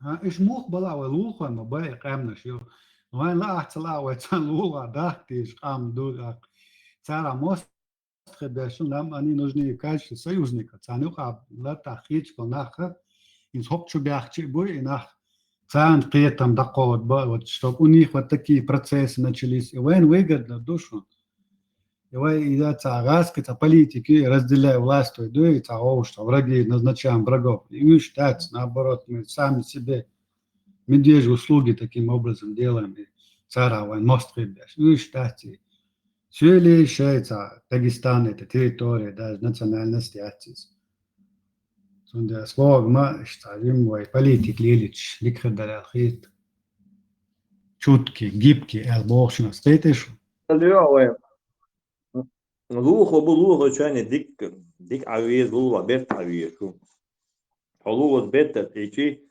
ها إيش موخ بلا ولوخ ما باي قامنا شو وين لا أحتلا ويتان لولا داختيش قام دوغا цара мостхебешн нам они нужны качество союзника. Цанюха лата хичко наха из хопчу бяхчи буй и нах цан при этом дакот ба вот чтобы у них вот такие процессы начались. И вен выгодно душу. И вен идет цагаски, политики разделяя власть, то и что враги назначаем врагов. И мы считать, наоборот, мы сами себе медвежьи услуги таким образом делаем. И цара вен мостхебеш. И считать, Чили, Швейца, Дагестан – это территория, даже национальности отец. Сонда слог мы ставим вой политик лилич, ликхадар алхит, чуткий, гибкий, элбошно, стейтиш. لوغو بلوغو شاني ديك عويز لوغو بيت عويز شو لوغو بيت تيجي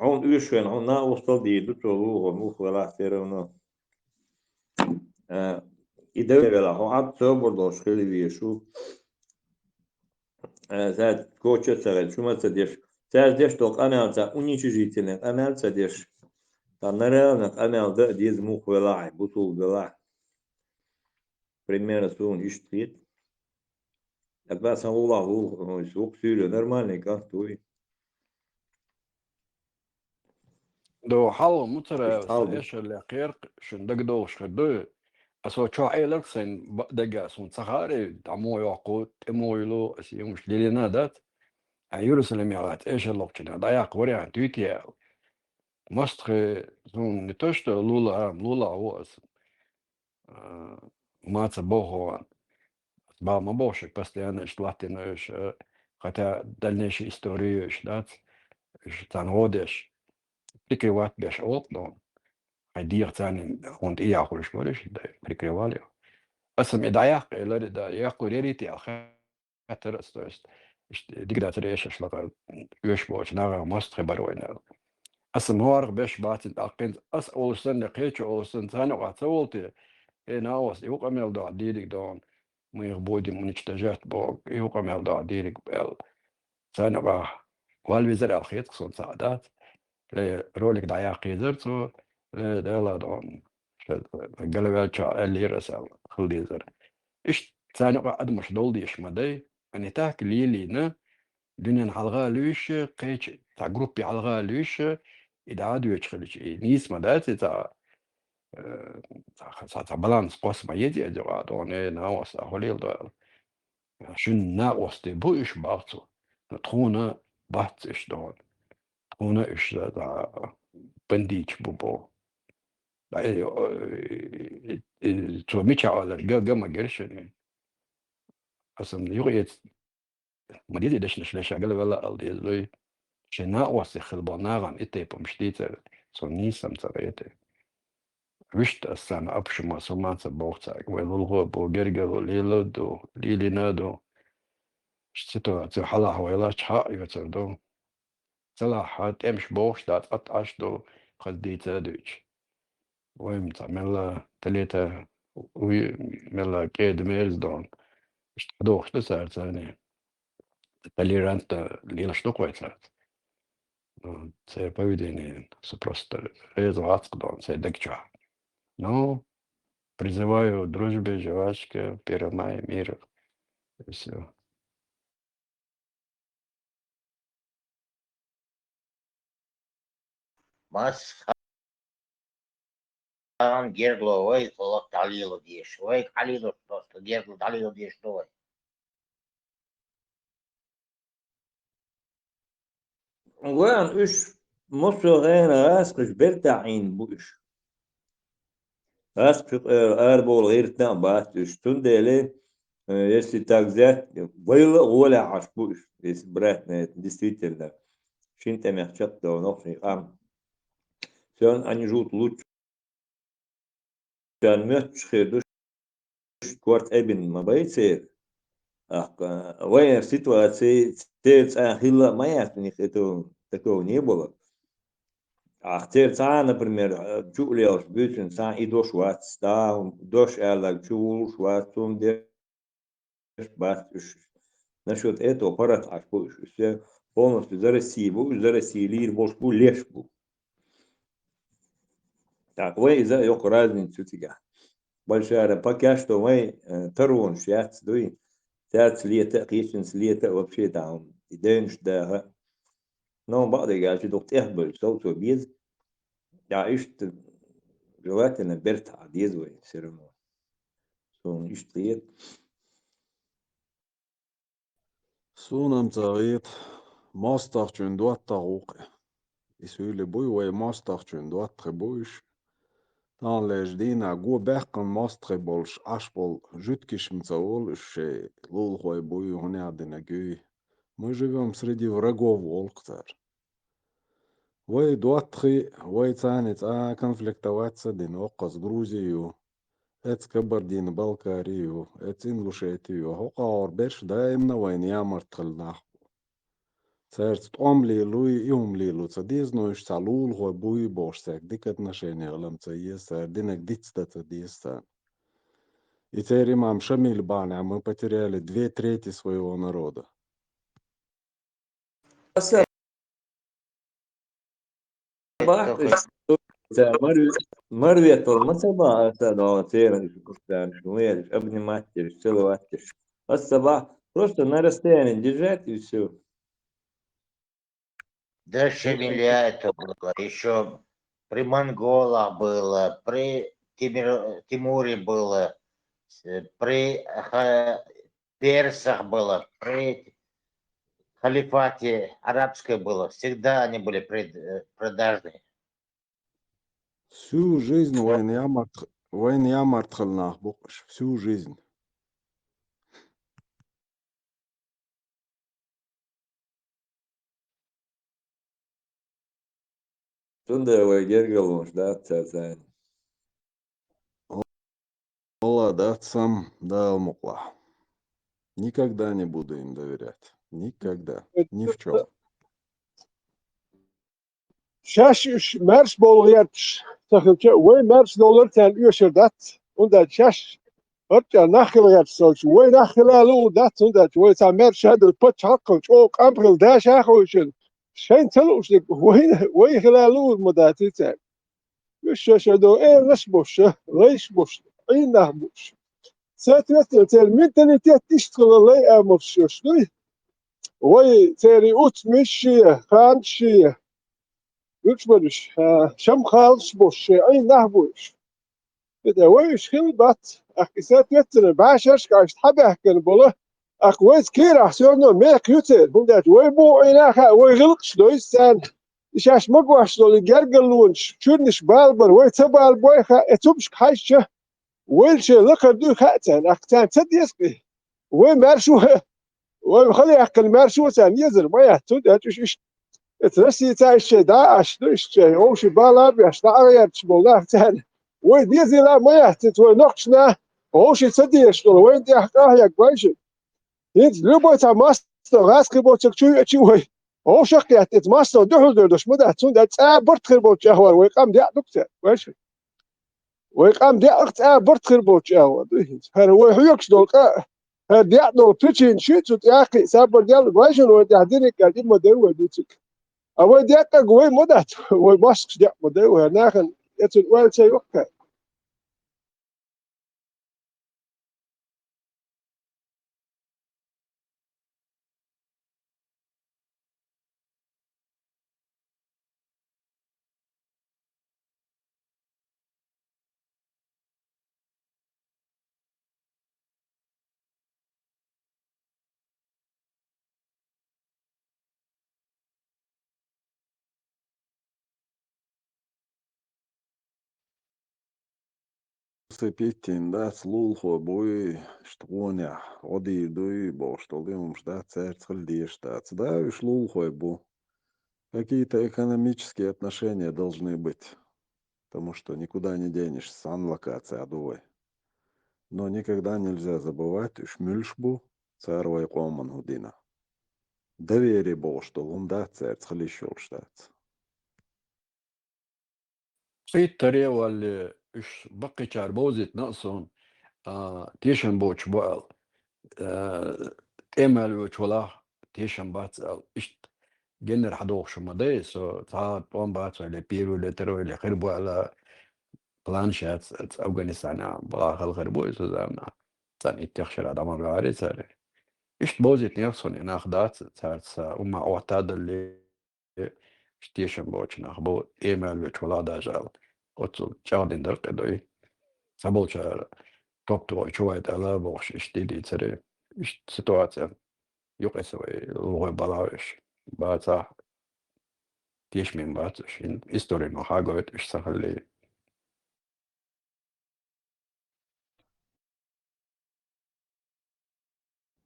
عون اوشن عون نا وصل دي دوتو لوغو موخ ولا سيرنا إدارة ولا هو عاد صبر دوش خلي بيشوف زاد كوتش سرد شو ما تديش زاد ديش توك أمل زاد أنيش جيتنا أمل تديش تنرى نك أمل ده ديز موخ ولا بطول ولا примерно сон ищет тогда самого лаву звук сюда нормальный как твой دو حلو متر سايش اللي قير شن دقدو شدو أسو شو عيلك سين دقا سون سخاري دعمو يعقود إمو يلو أسيوم شليلي نادات يورسلم يغات إيش اللوكتنا ضياق وريان تويتيا مستخي سون نتوشتو لولا هو أس ماتا بوهو با ما بوشك بس لأن إشتلاتنا إيش хотя дальнейшей истории ждать, dann родишь, прикрывать без окна, а диртянин он и я хочешь говоришь, да, прикрывали. А сам идея, или да, я куририть я хотел, то есть, дигратор шлага, юшбоч, нара мастер баройна. А сам хор без батин, акин, ас олсен нехечу олсен цану гацолти, и наос, и укамел да, дирик дон. Мы их будем уничтожать, Бог, и укамел да, дирик бел. Цану والوزراء الخيط خصوصا سعادات رولك دعيا قيدر تو دالا دون قلبال شا اللي رسال خليزر إيش ثاني قاعد مش دول ديش مدي أنا تاك لينا دنيا حلقة ليش قيش تاع جروبي حلقة ليش إذا عادوا يشخلش نيس مدات تاع تاع بالانس قوس ما يدي أجوا دون ناوس أهوليل دول شن ناوس تبوش بعضو نتخونا بات إيش دون هنا إيش دا بنديج بوبو تو ميتش على جا جرشني أصلا يغيت مديد داش نشلش قال ولا ألدي لوي شنا واسخ البناغم إتى بمشتيت سوني سمتريت وشت السنة أبش ما سمعت بوقتك ولو بو جرجر ليلو دو ليلي نادو شتو حلا هويلا شحا يتردو صلاح تمش بوش دات قطعش دو خديته دوش ويم تعمل تلاتة ويملا كيد ميلز دون اشتدوخ تسعر ثاني تليرانت ليلا штуковать це поведение просто результат дон це декча ну призываю дружбе жвачка перемай мир и все Mas Gerglo, oi, falou que Dalilo diz, oi, Dalilo, Gerglo, Dalilo diz, oi. وين إيش مصر غير راسك برتعين بوش راسك أربول غير تنبات إيش تندلي если так взять было воля аж буш если брать на это действительно шинта мягчат да нохни все они живут лучше كان متشخر دوش كورت ابن ما بيصير وين ситуации تيرц ахилла моя них это такого не было теперь например чулиос бютен са и дош вац да дош элак чул вац бат насчет этого аппарат все полностью за Россию лир больше бу леш бу. Так, вы за yok разницу тебя. Большая пока что мы торон сейчас, дуй. 3 лет, 5 лет вообще там. И дэнш да. Но بعد я же доктор эхбel, что без. Ja, ist желательно берта одезвай все равно. Что он ist лет. Suunam tsariet maastartun duattaruq. Isyle buiwai maastartun duatrebuish. Taan lees diina guo behkan maastrebolsh ashbol жуткишм цаол ще лулхой бую гонядина гюй. Мы живем среди врагов волктар. Вай дуатри, вай цанец конфликтовать с один оказ Грузию. Эц Кабардин, Балкарию, эц Ингушетию. Хока орбеш даимна вайн ямартхал нах. Церц омли луи иумли луца дизнуиш салул хой буи бошсек дикат нашение алам цаеса динек дицта диеса. И теперь имам Шамиль Баня, мы потеряли 2/3 своего народа. Марвет, Масаба, это церковь, обнимать, целовать. Асаба просто на расстоянии держать и все. До Шамиля это было, еще при монголах было, при Тимуре было, при персах было, при халифате арабской было. Всегда они были продажные. Всю жизнь войн ямартхал нах букаш, всю жизнь. Тунда дергал, да, царь. Алла дат сам дал мукла. Никогда не буду им доверять. Никогда. Ни в чем. Şaş mers boluyat takımca ve mers dolar ten üşerdat unda şaş hatta nakılayat soç ve nakılalı dat unda ve ta mers şadır pat hakkı çok ampril da şahoşun şeyin teluşlik ve hılalı mudatı ten üşeşedo nas boş leş boş aynah boş Satvet tel mentalitet iştgılalı amofşuşlu ve teri utmiş kanşi Üç bölüş. Şam kalış boş. Ay nah boş. Bir de o iş hilbat. Akisat yettir. Başarış kaçtı. Habahken bolu. Akvez kir ahsiyonu mek yüter. Bunda ve bu oynaha ve gılk şloy sen. İşaş magvaş dolu gergelun. Çürniş balbar ve tabal boyha etubş kaçça. Ve şey lakar du khaten. Aktan tedyeski. Ve merşu ve خلي أكل مرشو sen يزر ما يحتود إيش ترسي تاع الشيء داعش الشيء أو شيء بالا بيش تعرير تشبولاه تاني وين ديزي لا ما يحتد وين نقشنا أو شيء تدي يشتغل وين دي حقاه يا كويس يد لبوا تاع ماستر غاسك بوتك شو هي أو شق يحتد ماستر دحول دردش مده تون ده برت خير بوت جهور ويقام دي دكتور كويس ويقام دي أخت برت خير بوت جهور هذا هو يكش دول هذا يعطوا بيتشين شيت يا أخي سابر ديال كويس وين يحدينك قاعدين مدير وديتك أول دقيقة قوي مدت وماسك دق مدة وهناك يتوالد شيء وقت Pittin, that's lulho boy, штwoня, оди дуй, бо что лимум ждать церцель диштать. Да, уж лулхой бу. Какие-то экономические отношения должны быть, потому что никуда не денешься, сан-локация адовой. Но никогда нельзя забывать, уж мюльшбу, царвай коман гудина. Доверие бо, что лунда церцель еще ждать. Twitter واللي إيش بقي شاربوزت نقصون تيشن بوش بقى تمل وشولا تيشن باتس إيش جنر حدوق شو مدي سو تعال طوم بات ولا بيرو لترو اللي خربوا على بلانشات أفغانستان بلاغ الغربو زعما تان يتخشر على ما بعرف سر إيش بوزيت نيرسون ناخدات تارس وما أعتاد اللي شتيشن بوش ناخبو إيميل وشولا داجال أتصل جاردين درق دوي سبولشار توب تو شوية على بوش إشتيدي تري إيش سитуация يقسوي لغة بلاوش باتا تيش من باتش إن إستوري ما حاجة إيش سهل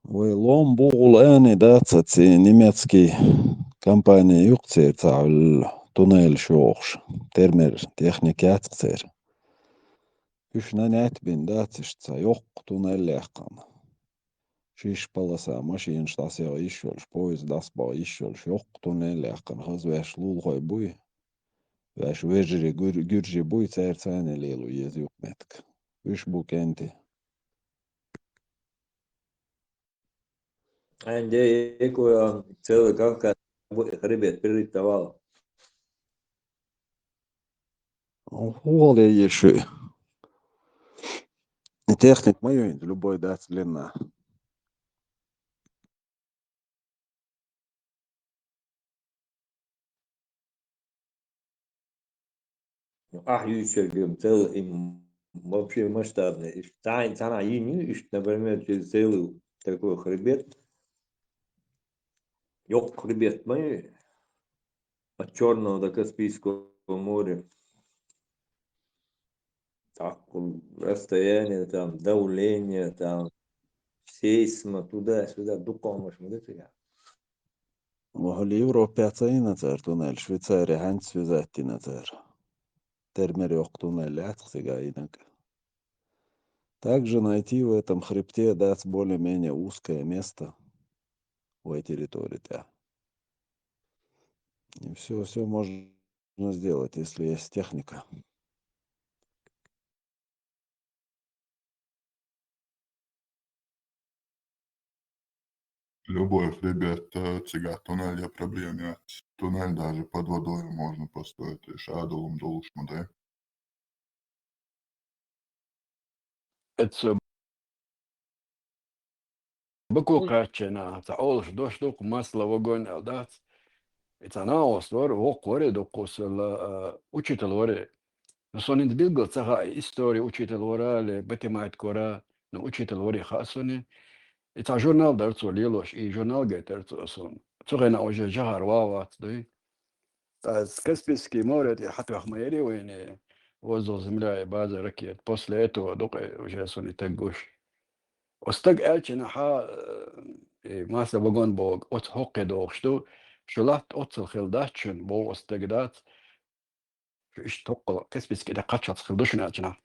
ولون بوغل آني داتساتسي نيمецкий компания يقتير تاع التونيل شوخش ترمر تكنيكات قتير إيش نانات بين داتش تا يوق تونيل لاقان شيش بلاسا ماشين شتاسيا إيشولش بويز داس با إيشولش يوق تونيل لاقان خز واش لول غوي بوي واش ويجري جرجي بوي تاير تاني ليلو يزيوق متك إيش بوك أنتي عندي إيكو تسوي كاكا خربت بريتوال هو اللي يشي تكنيك ما يوين любой дать длина Юсельгем целый им вообще масштабный. Тана Юни, например, через целый такой хребет. Ёк хребет мы от Черного до Каспийского моря. Так, расстояние, там, давление, там, сейсма, туда-сюда, дукомыш, вот это я. وهو اليوروبيا نتر تونيل شويتساري هانس وزاتي نتر термер يوق تونيل اتخسيغاينك также найти в этом хребте дать более-менее узкое место в этой территории. И все можно сделать, если есть техника. Любой хребет цигар туннель проблем нет. Туннель даже под водой можно построить, и шадовым должно, да? Это بكو كاتشنا تعولش دوش دوك масла в огонь алдат. Это на остор вокоре докос учитель воре. Но сон не билгал цага история учитель ворали математика вора, но учитель воре хасоне. Это журнал дарцо лилош и журнал гетерцо сон. Цогена уже жахар вават дой. С Каспийский море حتى خميري وين وزو земля и база ракет. После этого дока уже сон и тагуш. Остаг elчина ха маса вагон бог от хоке догшту шулат отсل خلداتشن بو استجدات ايش توقع كسبس كده قاتشات خلدوشن elчина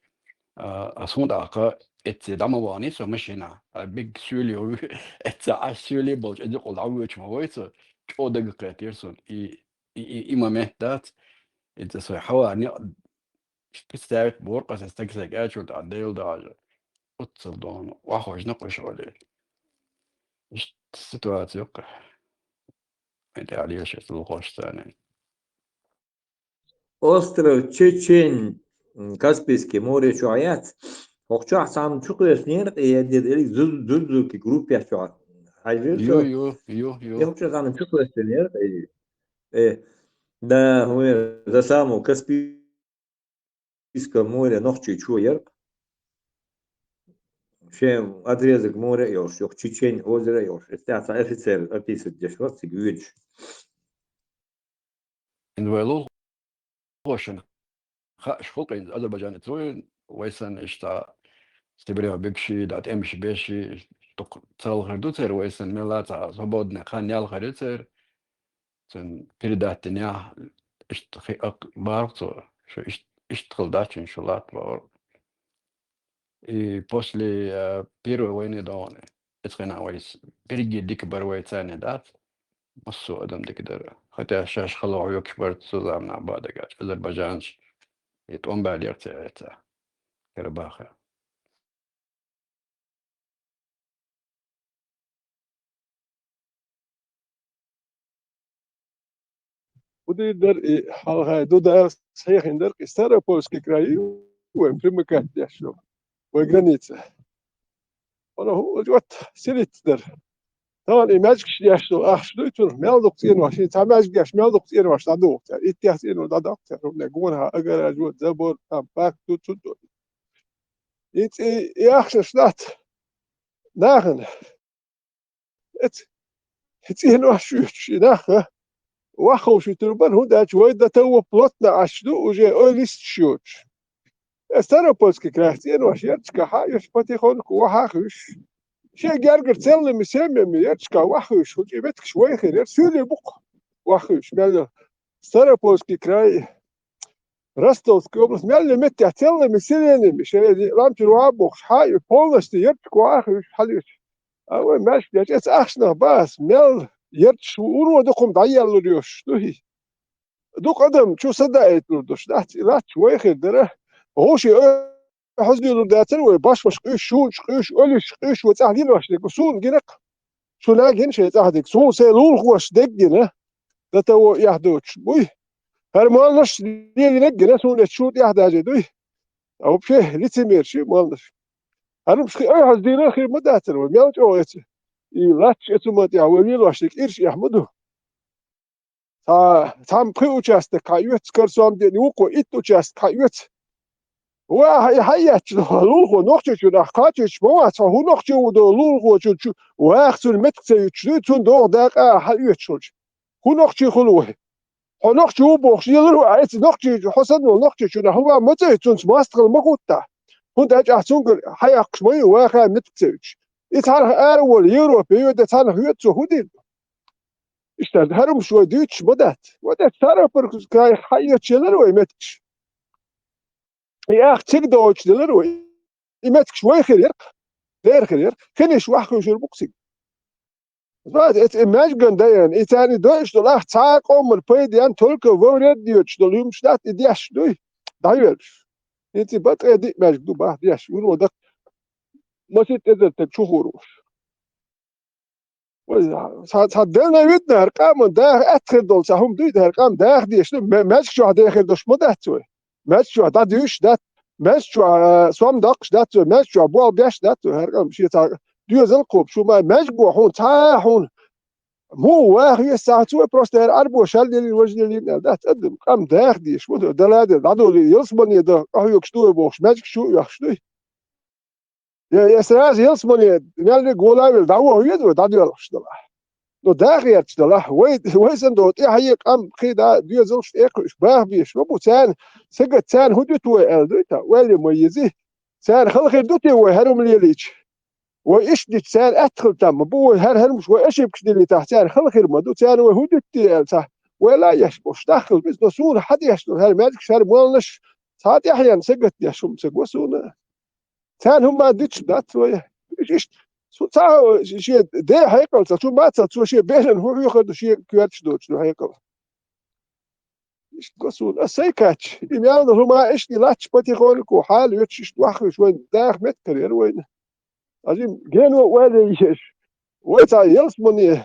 اسون داقا ات دامواني سو مشينا بيج سوليو ات اسولي بولج ادي قول عويش ما ويت او دغ كريتيرسون اي مامهدات ات سو حواني بستارت بورقه استجزاج اجو تعديل داج отсل دون واخوج نقش عليه Ситуация, это Алиша Слухоштане. Остров Чечень, Каспийский море чуаят. Окча сам чукуешь нерд, и я дед или зузуки группе чуат. Ю. Я окча сам чукуешь нерд, да, мы за саму Каспийское море ночью чуер. Чем отрезок моря ёж, Чечень озеро ёж. Это офицер описывает здесь вот сигвич. Инвелу Хошен. Шхокин Азербайджан Троин, Вайсан Ишта Стебрева Бекши, дат Эмши Беши, цел Хардуцер, Вайсан Мелата, свободный ханял Харицер, передать дня, Барцо, что Иштхалдачин Шулат Вар. И после Первой войны Дауны, это на Вайс, переги дик Барвай Цани дат, Массу Адам Дикдер. Хотя сейчас خلوا يكبر سوزامنا بعد أذربيجان يتقوم باليرتي كرباخة. ودي در حلقة دو در صحيح در Staropolski kraj u primykatja šo u granice. Ono uđot silit der. Tamam imajkš jašto ahšduitur melduk cienu shi tamajgaš melduk cienu šta doktor. Itja cienu da doktor ne gona agar ajut zabor tam pak tut. It ahš stat. Nagen. Het cienu shi nach. واخو شو تربان هو داش وايد دا تو بلوتنا عشدو وجا اوليست شوتش ستاروبولسكي كراختين واشيرتشكا حايش باتيخونك وحاخش شي جارجر تسلم مسمم يرتشكا وحوش وجيبتك شوي خير سولي بق وحوش مال ستاروبولسكي كراي راستوفسكي اوبلاست مال مت تسلم مسلم مش رامتي روابوخ حاي بولست يرتك وحوش حليش اول ماشي جات اخشنا باس مال يرتش ورو دقم ضيال ليوش دوهي دوق ادم شو صدقت لردوش دحت لا شوي خير دره هوشي حزني لرداتر وباش قيش شوش قيش اولش قيش وتاهدين واش ديك سون جنق شو لا جنش تاهدك سون سيلول واش ديك جنه ده تو يهدوش بوي هرمالش دي نجنا سون شو يهداجي دوي او بشي لتمير شي مالش انا مش اي حزدين خير مداتر وميوت اوت يلاتش اتمت يا ولي لاشك ايش يحمدو تام بريوچاست كايوت كرسوم دي نوكو اتوچاست كايوت وا هيات لولغو نوختو ناخ كاتش بوا تا هو نوختو دو لولغو جو واخت المتسي تشون دو دقه هيات شوج هو نوختو خلوه هو نوختو بوخ يلو عيت نوختو حسن نوختو شنو هو متى تون ماستر مقوتا هو داج احسن حياق شوي واخا متسي يتعرف أول يوروبي يتعرف يوتشو هودين إشتاد هرم شوي ديتش بدات تعرف بركز كاي حيو تشيلرو يمتكش ياخ تقدوش دلرو يمتكش وين خير غير خير كنيش واحد شو البوكسينج بعد إماج جنديان إتاني دوش دلاح تاق البيد أن تلك وورد ديوش دلهم شدات دياش دوي دايرش إنتي بقى دي ماج دو باه دياش يقولوا ده ما تقدر تشوفوش صدقنا يودنا هرقام ده أدخل دول سهم دوي ده هرقام ده أخديش ماشي شو هده خير دوش مده توي ماشي شو هده ديوش ده ماشي شو سوام دقش ده توي ماشي شو أبوال بيش ده توي هرقام شيء تا ديو زلقوب شو ما ماشي بو هون تا هون مو واحد يساعد توي بروستر أربو شال دي الوجه اللي ده تقدم قام ده أخديش مده ده لا ده دول يلصبني ده يكشتوي بوش ماشي شو يخشتوي يا سراج يلصبني نالي قولاوي دعوه يدو ده يلش ده no daar jetzt de lach wezen dort hier am krida die zocht ek baa bi shbu tan sagat tan hudut wa elduta wali muyizi tan khalkhir duti wa harum lilich wa ish dit tan adkhil tam bu har mش wa ish bksh li taht tan khalkhir madu tan wa hudut ta ولا يشبش داخل بس نسون حد يشتغل هل مالك شهر مولش ساعات احيانا سقط يشم سقوسون tan هم ما ديتش دات ويا تا شيء ده هيكل تا ما تا شيء بين هو ياخذ شيء كويتش دوتش هيكل ايش قصون السيكاتش يميان هما ايش لاتش باتيخونكو حال يتش واخش وين داخ متر وين عظيم جنو ولا يش وتا يلسمني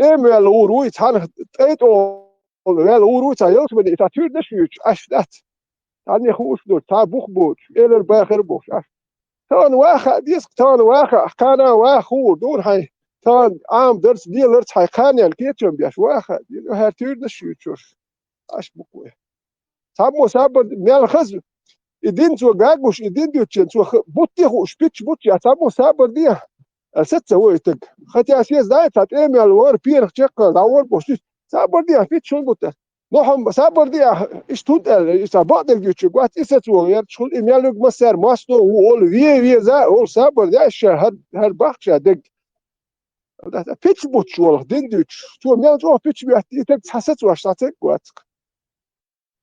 ايميل وروي تان تيتو ولا وروي تا يلسمني تا تور دشيش اش دات تاني خوش دو تا بوخ بوش الى باخر بوش تان واخا ديسك تان واخا كانا واخو دون هاي تان عام درس دي لرت هاي كانيان كيتشم بياش واخا هاتير نشيتشوش اش بقوي سابو سابو ميال خز يدين تو غاغوش يدين دوتشن تو بوتي خو شبيتش بوتي سابو سابو دي الستة ويتك خاتي اسيس دايت هات ايميل وور بير تشيك داور بوش سابو دي فيت شون بوتا نحن سابر دي ايش تود ايش بعض الجيتش قوات اساتو غير شغل ايميل مسار ماستو وول في ذا اول سابر دي ايش هر باخش دق بيتش بوتش والله دندوتش تو ميل تو بيتش بيتك حسيت واش تعطيك قوات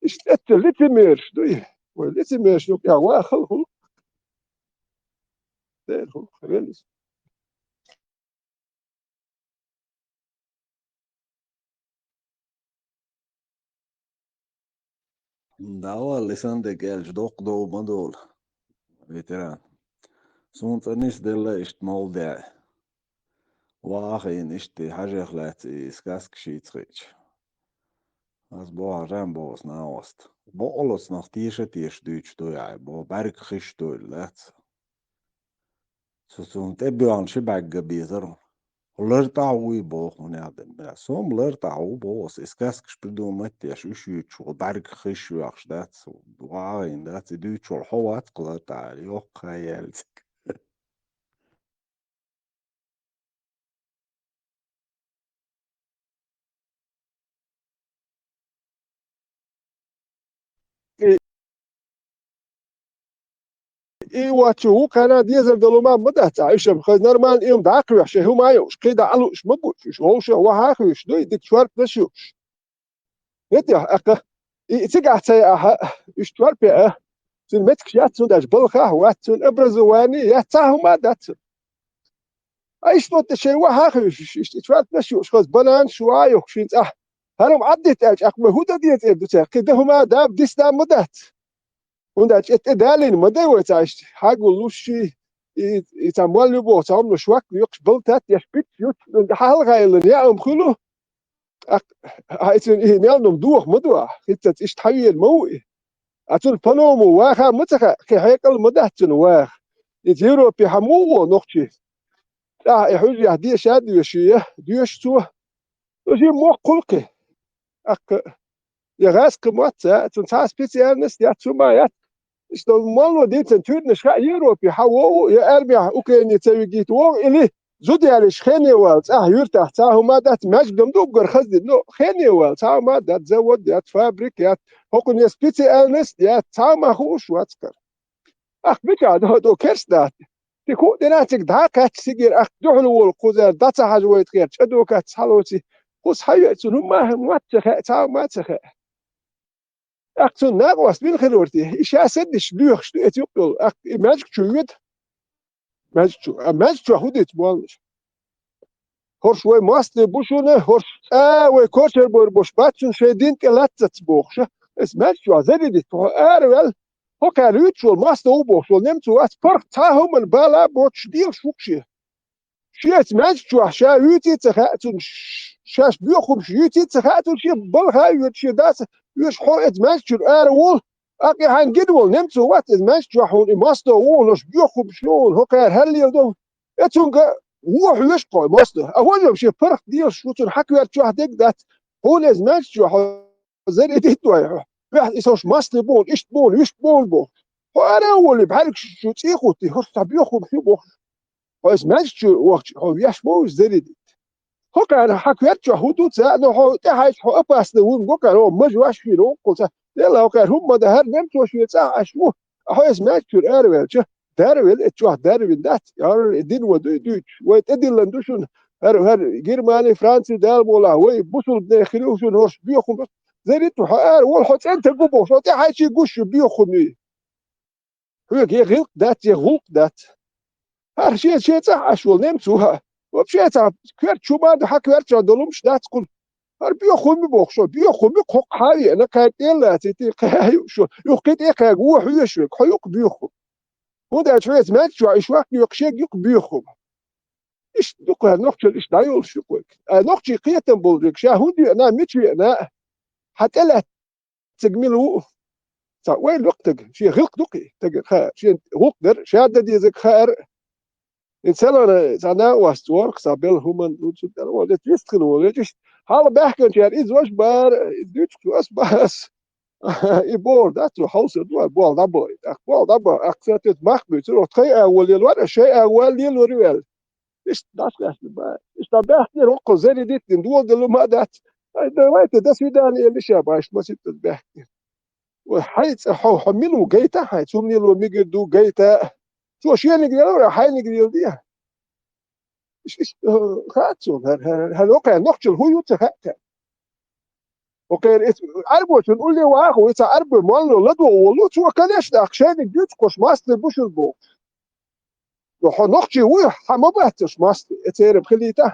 ايش لتمير دوي ولتمير شنو يا واخل خل ده خل دعوة لسان قالش دوق دو مدول فيتران سونت نيس دلا اشت مولدع واخين اشتي حاجة خلات اسكاسك شي تخيج Az bo Rambos naost. Bo alles nach tische Deutsch do ja, bo berg Christo let. So tebbe shibag bizer. Lurtaui bo hunadem. Som lurtau bo is kask spidu matias ushu berg Christo ach dat so. Wain dat Deutsch hawat klata yok khayel. إيواتشو كان ديزل دلوما مدة عايشة بخير نرمان إيوم داكريا شهو مايوش كيدا علوش مبوش هوش وهاكريش دوي ديك شوارت نشوش يديا أكا تيجا تايا اشتوار بيا تون متك ياتون داش بلخا واتون ابرزواني ياتاهو ما داتون ايش نوت شيء وهاكريش اشتوار نشوش خز بنان شوايوك شينت هلوم عدت اج اكما هودا ديت ابدتا كده هما داب ديس دام مدات ونداش اتدالين مدوت عايش حاجو لوشي يتعمل بو تعمل شواك يقش بلتات يشبيت يوت حال غايلن يا ام خلو هايتن نيالنم دوخ مدوا حتى ايش تحيل موي اتون بنومو واخا متخا كي هيكل مدهتن واخ يجيرو بحمو نقشي لا يحوج يهدي شاد يشيه ديشتو يجي مو قلقي اك يغاس كمات تنساس بيتيانس يا تسوما is dat man dit natuurlijk scha Europa hawo ya Arbia Oekraïne tawigit wo ili zodi al shkhani wa yurta tahu dat majdum dogar khazdi no khani wa tahu dat zawad dat fabrik ya hokun ya specialist ya tahu khush watskar bika do kersdat تكون دناتك داكات سيجر دوحلو والقوزر داتا حاجويت غير تشدوكات حلوتي قوس حياتون ما تخ تاو ما تخ أكتون ناقوس بين خلورتي إيش أسدش ليخ شو أتيقول ماجك شويد ماجك هوديت بالش هرش وي ماستر بوشونه هرش وي بوش باتشون شيدين كلاتت بوخش اس ماجك زديت أرول هو كاريتشول ماستر وبوخش ونمتو أسبرك تاهم البالا بوتش ديل شوكشي شيت ماجك شا يوتي تخاتون شاش بيخم شيوتي تخاتون شي بالها يوتشي داس يوش حو ادمانشور أرول أكي هان جدول نمتو وات ادمانشور حون ماستر وولش بيخم شون هو كار هل يلدو اتونغا هو يشقى ماستر أولهم شي فرق ديال شوتون حكوا تشوح ديك دات هون ادمانشور زي ديتو واحد يسوش ماستر بول إيش بول يش بول بول هو أرول بحالك شو تيخوتي هو بيخم شو بول هو ادمانشور وقت هو يش بول زي دي هو كان حكيت شو حدود سأنه هو تحاش هو أباس نقول هو كان هو مجواش في لون قلت يلا هو كان هم ده هر نمت وشو يتساعش هو اسمه شو أرويل شو دارويل اتشوه دارويل دات يعني الدين ودوش ويتدين لندوشون هر جرماني فرنسي دال ولا هو بوصل بداخله شو هوش بيخون زي ريتو حقار والحط أنت جوبه شو تحاش يجوش بيخوني هو يغلق دات هر شيء تحاش والنمتوها وبشيء كيرت شو بعد حكيت شو دلومش ده تقول بيخون ببوخشو بيخون بقق حالي أنا كانت إلا تيتي قايو شو يقيت إيه قايو حيشوك حيوك بيخون وده شوية ما شو إشواك يقشيك يق بيخون إيش دقة نقطة إيش دايول شو قولك نقطة قيتم بولك شاهودي أنا متشي أنا حتى لا تجملوا وين الوقت شيء غلق دقي تجر خير شيء غلق شهادة دي زك خير إنسان أنا واستورك سابيل هما نوتشد أنا ولا تيستخدم ولا تيش حالا بحكي أنت يعني إزواج بار دوتش كلاس باس يبور داتو حوس دوا بول دبل أكثر مخبي تروح تخي أول الورق شيء أول الورق إيش داش بقى إيش بحكي روكو زي ديت دول دلو ما دات دلوقتي ده سوداني اللي شاباش ما ست بحكي وحيت حملوا جيتا حيت هم نيلو ميجدو جيتا شو شيء نقدر ولا حي نقدر ديها إيش خاتون هالوقع نقش هو يتخاتم وكان أربو تقول لي واخو إذا أربو مالو لدو والله شو كلش ده عشان الجيت كوش ماستر بوش البو نقش هو حمبتش ماستر تعرف خليته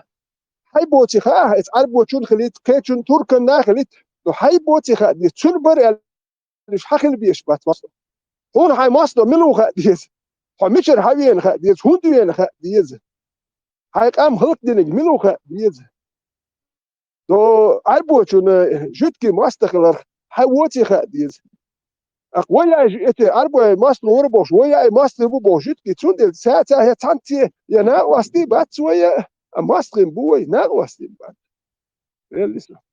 حيبوتي خا أربو شون خليت كيتشون تركنا خليت حيبوتي خا دي تشربر اللي حخل بيش بات ماستر هون حي ماستر منو خا ديز حميشر حوين خا ديز هون خا ديز هاي قام خلق دينك منو خا ديز دو أربوشون جدكي ماستخلر حواتي خاديز ويا إتي أربوة ماستر وربوش ويا ماستر بوش جدكي تون ساعة هي تانتي يا ناقوستي بات شوية ماستر بوي ناقوستي بات لسه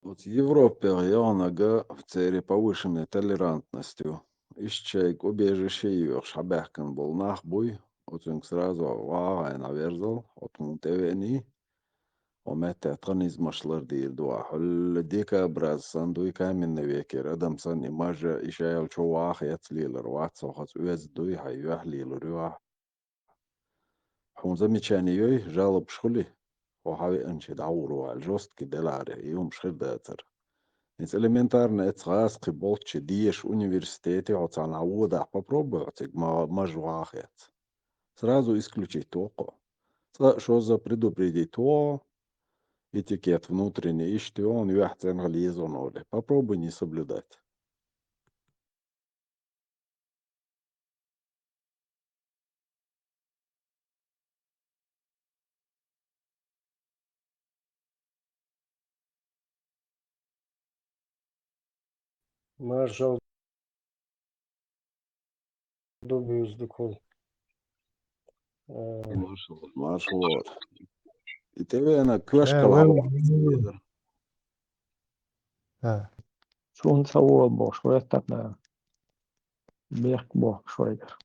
Вот Европе района в цере повышенной толерантностью. Ищейк убежище ее шабахкан был нахбуй, вот он сразу вага наверзал, вот он тевени, ومتى تغنيز مشلر دير دوا حل ديكا براز سندوي كامل نويكر ادم سن إماجة إشايل شو واخ يتليل روات صوخت ويز دوي هاي يحليل روح حون زمي تشانيوي جالب شخلي وحاوي انشي دعورو على الجوست كدلاري يوم شخير داتر Из элементарно эцгас киболчи диеш университете оцан ауда попробовать мажвахет. Сразу исключить токо. Что за предупредить то этикет внутренний, и что он яхтен гализоноли. Попробуй не соблюдать. Marshall Dubusdukul. Маршал. И тебе она квашка Schon sauer boş vetat na berk boş şoyder.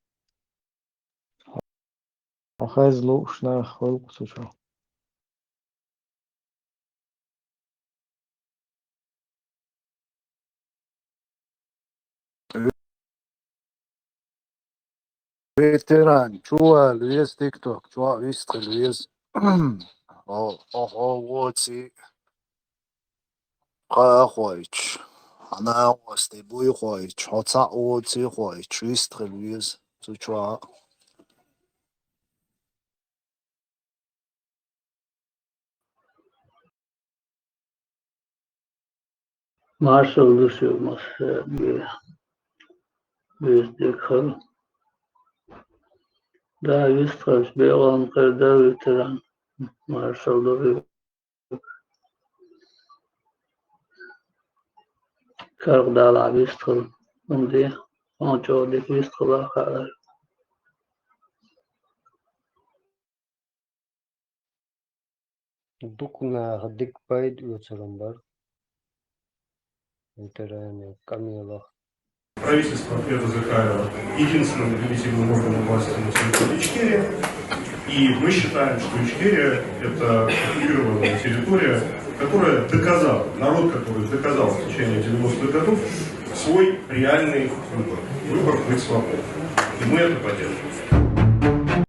Ahaz luş na xolq suçu. Veteran, čuva Luis TikTok, čuva Vistre Luis. Oci Xoiç. Ana osti buy Xoiç. Hotsa oci Xoiç. Vistre Luis. Čuva. Marshall düşüyormuş bir kıl. Daha 131 olan kırda bitiren Marshall düşüyor. Kırda la bir kıl. Şimdi onca bir kıla kadar. Dukna dik paid uçurum Интеране Камила. Правительство это Закаева единственным ревизийным органом власти на территории Ичкерии. И мы считаем, что Ичкерия это оккупированная территория, которая доказала, народ, который доказал в течение 90-х годов свой реальный выбор. Выбор быть свободным. И мы это поддерживаем.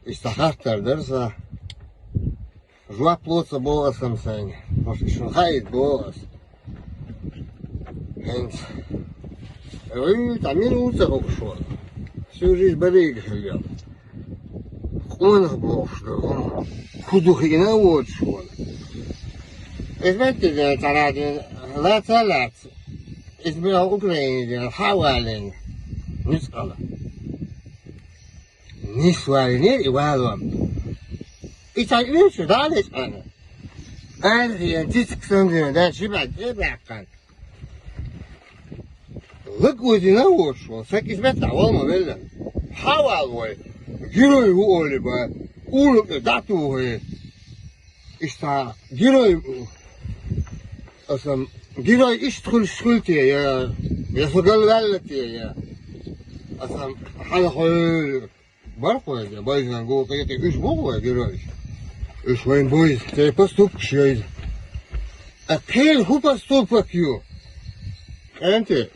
Истахартардырса, жуап болса боласам сайын. Шунхайт болас. Тамин уцах шел. Всю жизнь барыг хлеб. Он бошел. Худухина вот шел. Знаете, таради лат. Избрал Украине, хавалин. Не сказала. Не свалили и валом. И так видишь, дали она. Архи, антиск сангрин, да, шибать, шибакан. Лыквозина ушел, всякий смета, волма велда. Хавал вой, герой уолиба, улук датугы. Иста герой, асам герой иштхул шхултия, я сугалваллатия, я асам халхой бархой, байзан го какие иш богой герой. Иш вайн бой, ты поступок шей. А пел ху поступок ю. Анте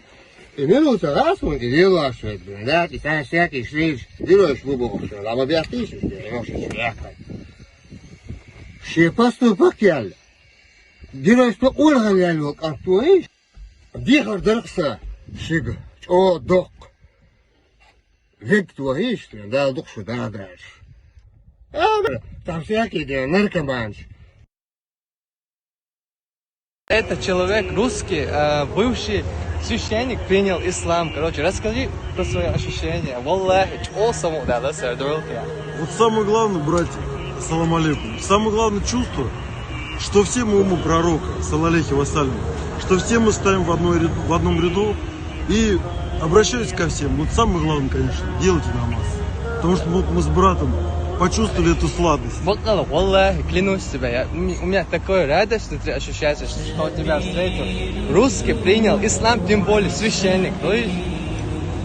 И минута раз он и делашет, да, и там всякий шлиш, делаешь глубоко, а в объяснишь, делаешь свяхать. Все поступок ял. Делаешь то Ольга ялок, а то есть, дихар дыркса, шиг, о, док. Век твоишь, да, док сюда дальше. Там всякие наркоманцы. Это человек русский, бывший священник, принял ислам. Короче, расскажи про свои ощущения. Валлахи, чолсаму дала сардуэлка. Вот самое главное, братья, ассаламу алейкум, самое главное чувство, что все мы уму пророка, салалейхи вассалям, что все мы стоим в одном ряду и обращаюсь ко всем. Вот самое главное, конечно, делайте намаз. Потому что мы с братом почувствовали эту сладость. Валлахи, клянусь тебе, у меня такая радость внутри ощущается, что тебя встретил. Русский принял ислам, тем более священник.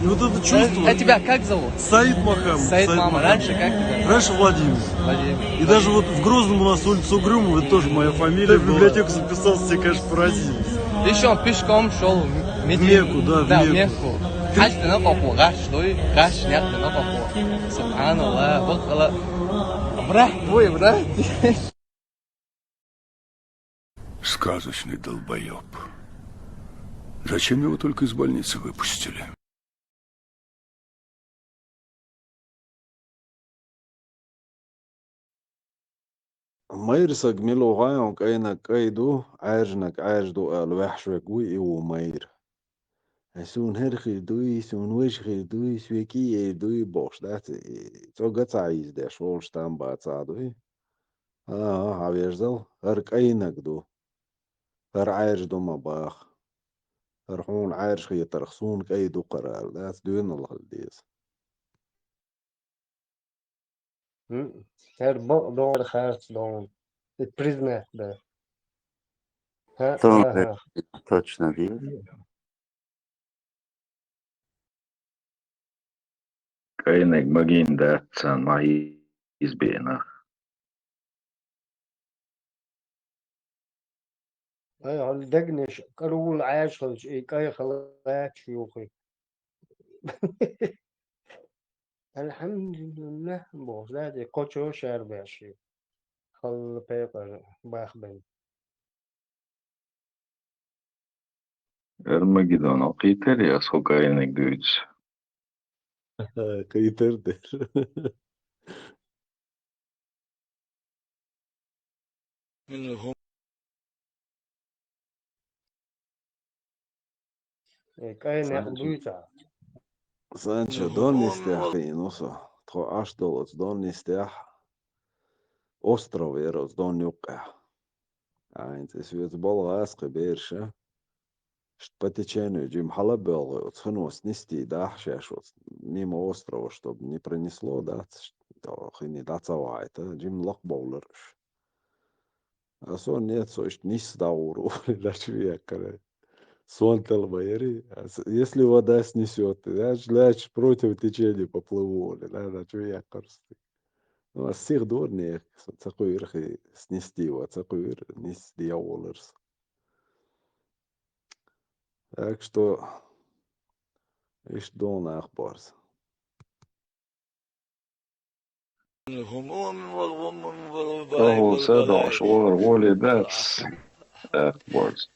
И вот это чувство... А тебя как зовут? Саид Махамов. Саид Махамов. Раньше как тебя? Раньше Владимир. И даже вот в Грозном у нас улица Угрюмова, это тоже моя фамилия. В библиотеку записался, все, конечно, поразились. Ты еще пешком шел в Мекку, да, в Мекку. Хаш ты на попу, гаш, гаш, нет, ты на попу. Субханаллах, бакала. Брат твой, брат. Сказочный долбоеб. Зачем его только из больницы выпустили? ميرسك ميلو غايون كاينا كايدو عاجنك عاجدو الوحش وكوي او مير سون هرخي دوي سون وشخي دوي سويكي دوي بوش دات تو قطعيز ده شول شتام باتا دوي عبيرزل هر كاينك دو هر عاجدو ما باخ هر حون عاج خي ترخصون كايدو قرار دات دوين الله الديس Her doğru harç doğru. Признак, да. Точно видно. Kainek megint egyszer ma izbének. اي هل دقنش قالوا العاش خلش اي كاي خلاك شيوخي الحمد لله بوش لا دي قوتشو شهر باشي خل بيبر باخبن Ermagedon oqiytar ya so'kaynik duych. Kıytırdır. كاي نقدويتا Санчо, доннистях и носо. Тро аш долоц доннистях. Остров ерос доннюка. Айнце свет бола асқы берше. По течению Джим Халабел, вот хнос нести, да, сейчас вот мимо острова, чтобы не пронесло, да, то не дацава это, Джим Локбоулер. А сон нет, so ist nichts da да, человека. Сон телбайри, если вода снесет, значит, против течения поплыву, да, человека. Ну, а всех дурных, такой верхи снести его, такой верхи нести яулерс. Так что ich do nachbars. Oh, said on shore, Wally, that's words.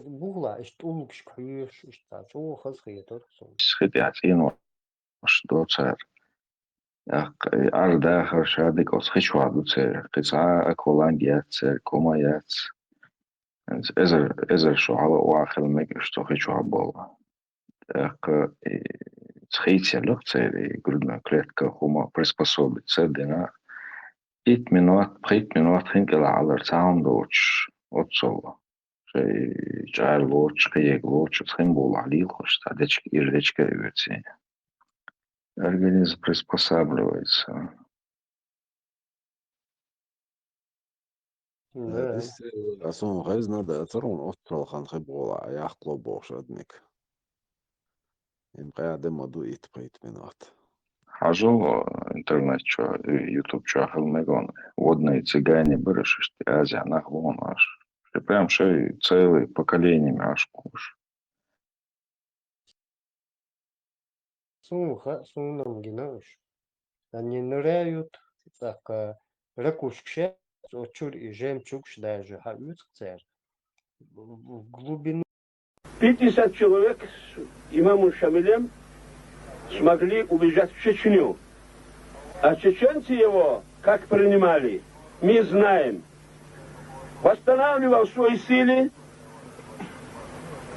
بوغلا ist umgeschkürt, ist da so geschiet oder so. Schitjatino, что цар. Ар дахар шадикос хишваду цер, кица аколангия цер, комаяц. Эзер шо ала уахил мег что хишва было. Цхейте лёгцер и грудная клетка хума приспособится дина. 5 минут хинкела алар цаун доч отсова. Шей жар лоч, каек лоч, цхим бол алил хош, тадечки и речка юрти. Организм приспосабливается. А сон гайз надо царон остров хан хибола, яхтло бошадник. Им قاعدة مدويت 5 минут. Хажу интернет, YouTube, мегон. Водные цыгане берешь, Азия, нахвон аж. Прям шеи целые поколениями аж куш. Сунам гинаш. Они ныряют, так ракушке, очур и жемчуг даже хают царь. В глубину. 50 человек с имамом Шамилем смогли убежать в Чечню. А чеченцы его как принимали, мы знаем. восстанавливал свои силы,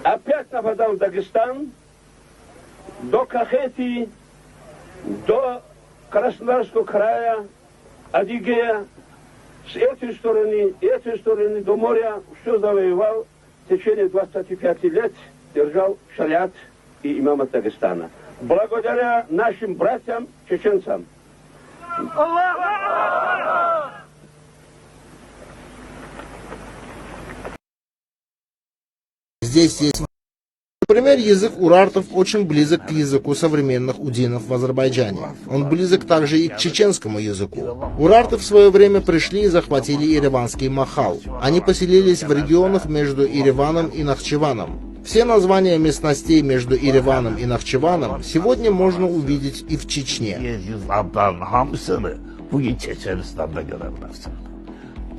опять нападал Дагестан, до Кахетии, до Краснодарского края, Адыгея, с этой стороны до моря все завоевал, в течение 25 лет держал шариат и имамат Дагестана. Благодаря нашим братьям, чеченцам. Здесь есть... Например, язык урартов очень близок к языку современных удинов в Азербайджане. Он близок также и к чеченскому языку. Урарты в свое время пришли и захватили Ереванский Махал. Они поселились в регионах между Ереваном и Нахчеваном. Все названия местностей между Ереваном и Нахчеваном сегодня можно увидеть и в Чечне.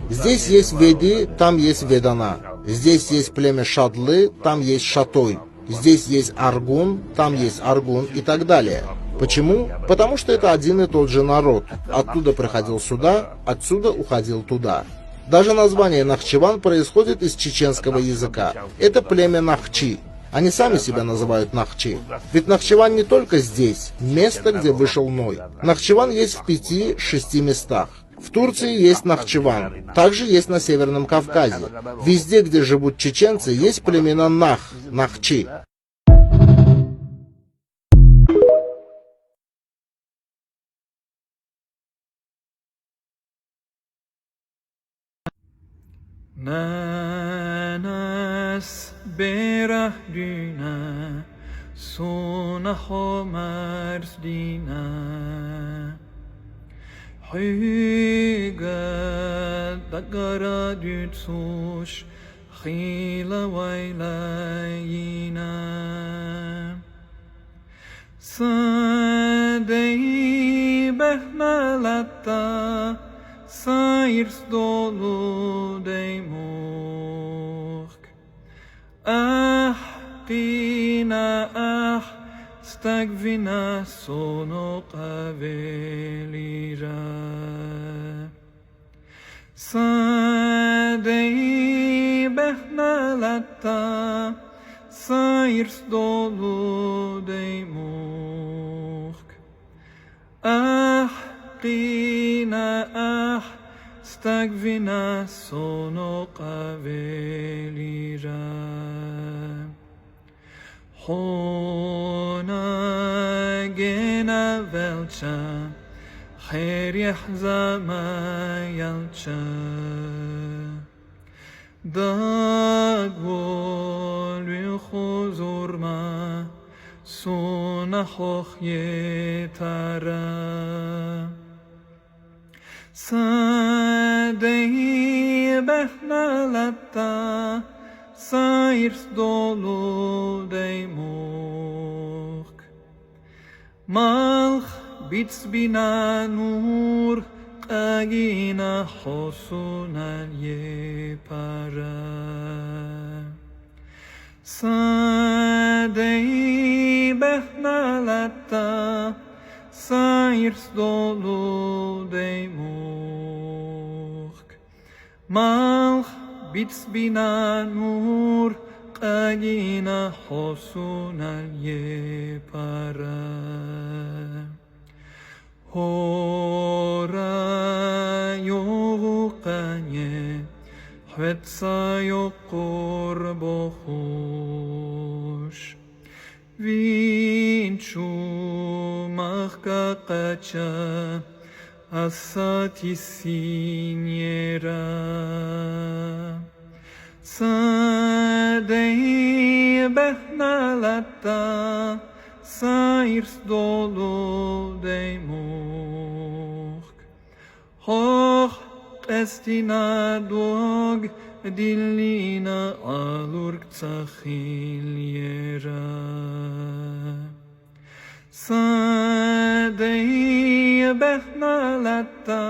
Здесь есть Веди, там есть Ведана. Здесь есть племя Шадлы, там есть Шатой. Здесь есть Аргун, там есть Аргун и так далее. Почему? Потому что это один и тот же народ. Оттуда приходил сюда, отсюда уходил туда. Даже название Нахчеван происходит из чеченского языка. Это племя Нахчи. Они сами себя называют Нахчи. Ведь Нахчеван не только здесь, место, где вышел Ной. Нахчеван есть в 5-6 местах. В Турции есть Нахчеван, также есть на Северном Кавказе. Везде, где живут чеченцы, есть племена Нахчи. Nanas berah dina, sunah mars dina. Hyga dagara dütsuş, khila vaylayina. Sadei behnalatta, sayrs dolu deymurk. Ah qina ah, stagvina sono qavelira. Sadei behnalatta, sayrs dolu deymurk. Ah qina ah, stagvina sono qavelira. Hona gena velcha, khair yahzama yalcha. Dagwol khuzurma, sunahokh yetara. Sadei behnalatta, sayrs dolu deymurk. Malch bits bina nur, qagina hosunan yepara. Sadei behnalatta, sayrs dolu deymurk. Malch bits bina nur, qagina hosunan yepara. Hora yoqanye, hvetsa yoqur bohush. Vinchu mahka qacha, asati sinera. Sadei behnalatta, sayrs dolu deymurk. Hoch estina dog, dillina alurk tsachil yera. Sadei behnalatta,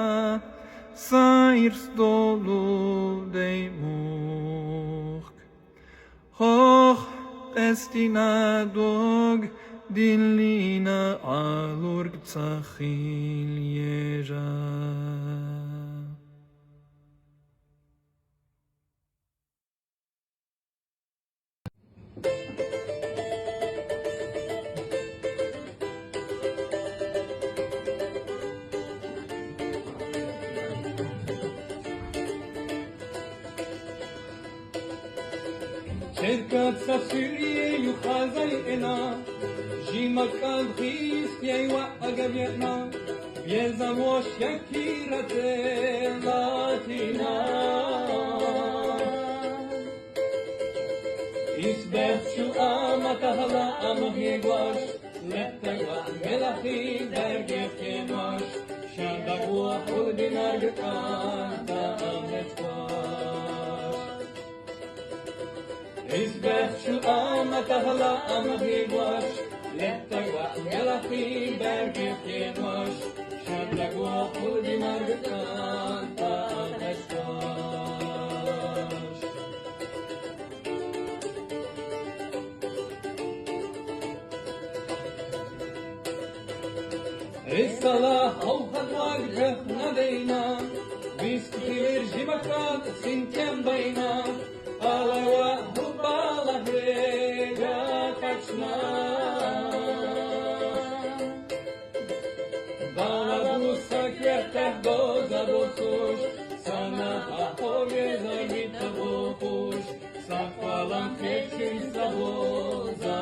sayrs dolu deymurk. Hoch estina dog, dillina alurk tsachil yera. Katsa Suriye yukhazai ena Jimakal khis yaiwa agavyatna Yezamosh yakirate latina Isbeth shu amatahala amahigwash Lettagwa melachi dergef kenwash Shandagwa huldinar gata ametwash Isbeth shu amatahala amahigwash Lettagwa melachi dergef kenwash Shandagwa huldinar gata ametwash Risala auhadwag nadena Biskir jimakat sinkem baina Alawa hubala hega kachna Balabu sakyatah goza bosush Sana ahoge zagita bokush Safalam kechin saboza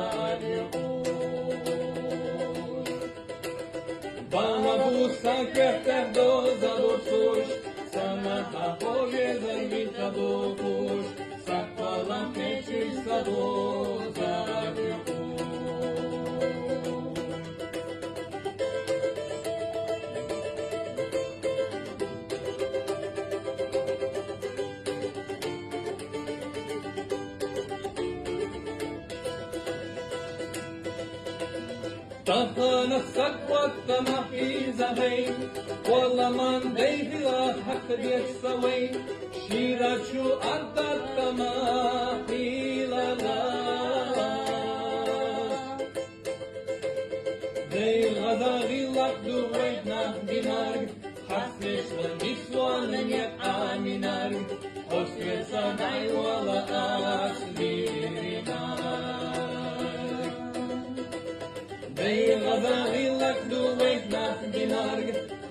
Balabusa kerteh doza dosush Sana ahoge zagita bokush Safalam kechin saboza Tahana sakwat tamahi zahain Walla man deyhila hak diyek sawain Shirachu ardat tamahi lala Dey ghadari lakdu wejna binarg Haslish la niswan yet aminarg Hosket sanay wala aslirinarg Dey ghadari lakdu wejna binarg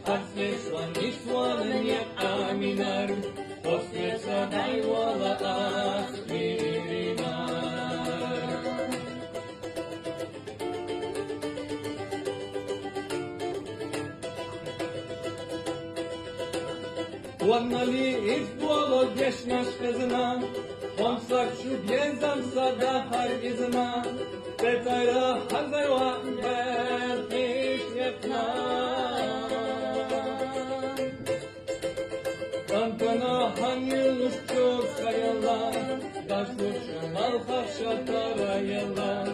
Haslish la niswan yet aminarg Hosket sanay wala aslirinarg Wanali izbolo deshnash kızına Onsak şu gezam sada hargizına Betayra hazaywa berhiş yetna Kankana hanyılmış çok sayılar Daşluşun alhaşa tarayılar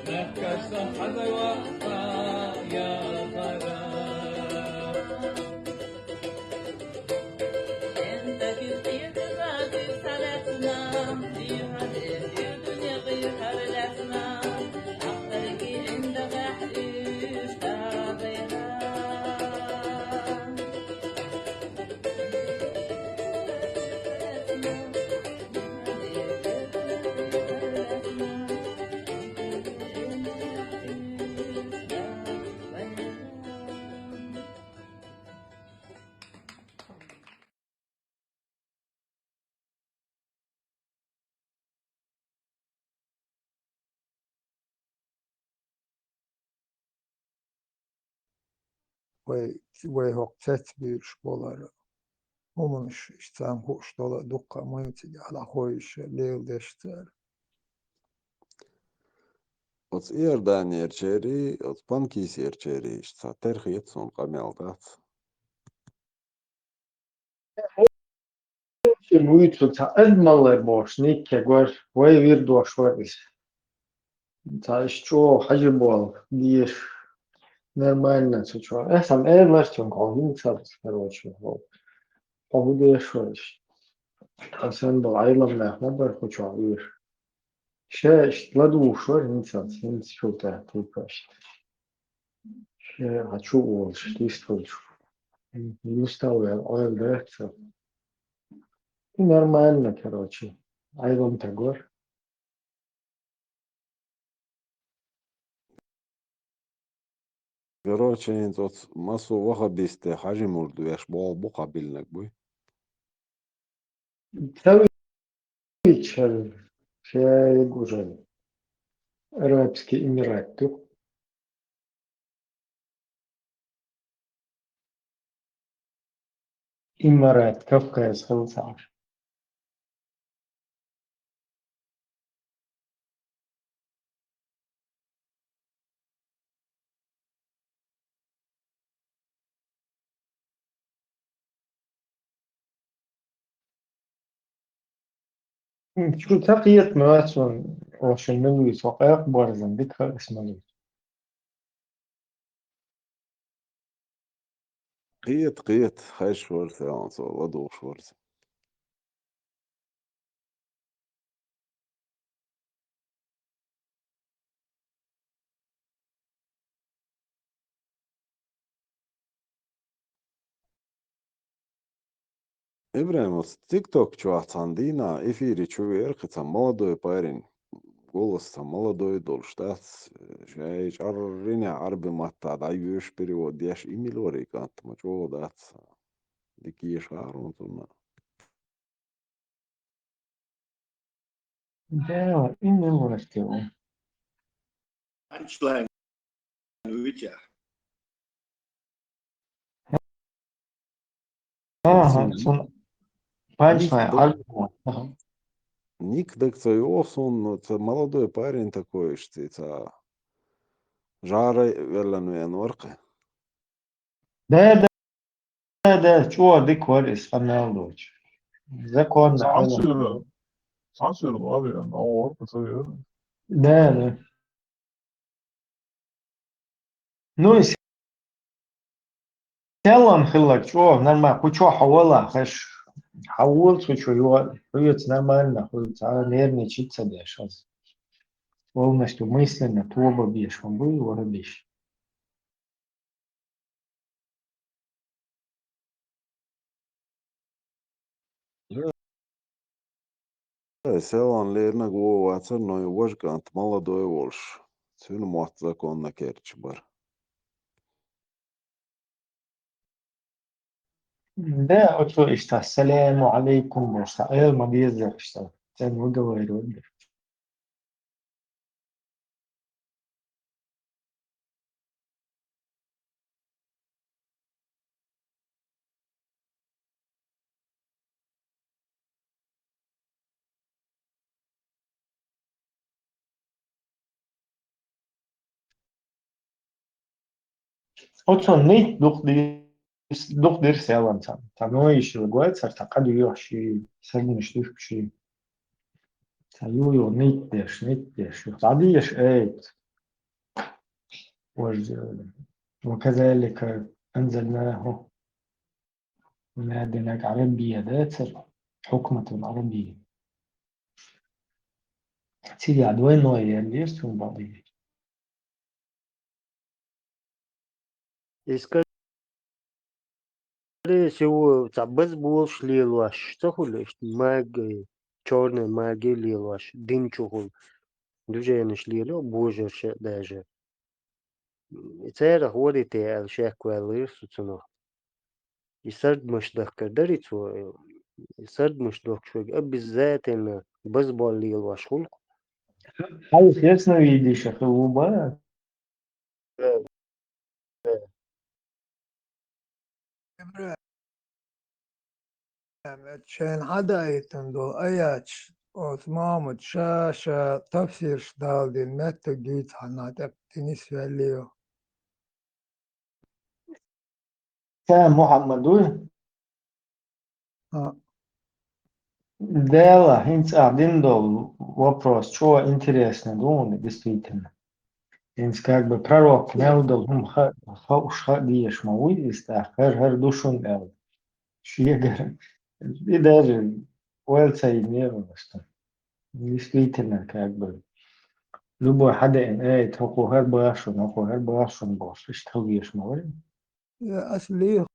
Mehkaşta hazaywa sayılar Way hoqtet bir şkoları. Omuş işten hoş dola dukka moyti ala hoyş leil deşter. Ots ierdan ierčeri, ots pankīs ierčeri, šta terhiet un kameldat. Muito ta admalar boşnik kegor way bir doş var is. Ta şu hacı bol bir нормально чё. Сам версию колгин сабс короче. Поводу шош. Асэн бол айлам нахмар хочо ир. Ше ладу шор инсан син чута тупаш. Ше хочу уж действовать. Не устал я ойл дается. Нормально, короче. Айлам тагор. Короче, оц масу вахабисте хажи мурду яш бол буқабилнак буй. Tabii içer. Şey güzel. Arapski Emirat'tı. İmarat Kafkaz Kılıçar. شو تقيت مواسم وشنوي سوقاق بارزن ذكر اسمه قيت خيش ورثة يعني وضو ورثة. إبراهيم تيك توك чувак на эфире чувак там молодой парень голос там молодой должен жаич арриня арби матта дайвиш перевод деш имилори кант мачо дат дикиш харун туна Да, именно ورثته. Einstein Utja. Ага, сон Панчлайн альбом. Ник Декцайос, он молодой парень такой, что это жары веленуен ورقة. ده شو ديك ورث Ronaldo'cu. Законно حلو. Sançıyorum abi yani. O orta sayıyor. Да. Ну и سلام خلك شو نرمى كوشو حوالها خش حولت وشو يوت нормально ходит а нервный читься дешас полностью мысленно туба бьешь он был воробиш Селан лерна го вацар но и вожгант молодой волш. Сюн мот законно керч бар. да вот что işte السلام عليكم işte ayılma diyecek işte sen bu da var öyle o son ne dok der selam tam no işi goet sar taqad yoshi sen işte bir şey Salujo nicht تعديش آيات وكذلك أنزلناه وناديناك عربية ذات حكمة عربية سيدي عدوين نوية ليش من بعضيه Скорее всего, бейсбол лилаш, что хулишь, маги, черные маги лилаш, дымчугул, движение шлило, боже, даже. И это ходит, а шех квалир, суцено. И сад муштах кадарит свой, и сад муштах швей, обязательно бейсбол лилаш хул. هل ясно видишь, хлуба? Şen hadayetun do ayaç Osmanlı şaşa tafsir daldin mette git hanadep tenis veriyor. Sen Muhammed'u Ha. Дела, один вопрос, что интересно, думаю, действительно. Как бы пророк Мелдал, Хадиеш Мауидис, хэр душун Эл. Шьегар. И даже Уэльца и Мирова, что действительно, как бы, любой хадин, хоху хэр башун, бош, что Хадиеш Мауидис. Asli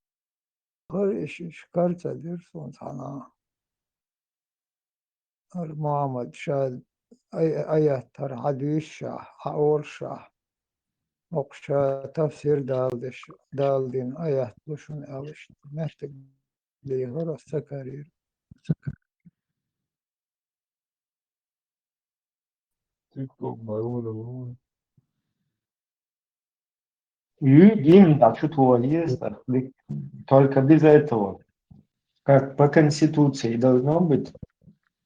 her işi çıkartadır son sana. Her Muhammed Şah ayetler hadis şah, haor şah. Okşa tafsir daldın ayet düşün alıştı. Mehtek liğer sakarir. И гимн, да, что есть, только без этого. Как по Конституции должно быть,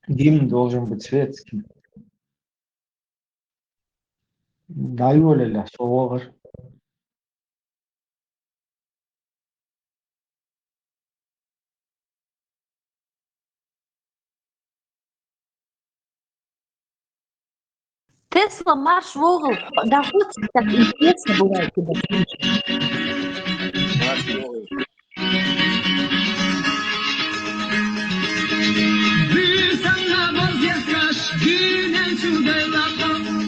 гимн должен быть светским. Да, Юля, что Тесла, марш в угол. Да вот так интересно бывает тебя слушать. Марш в угол.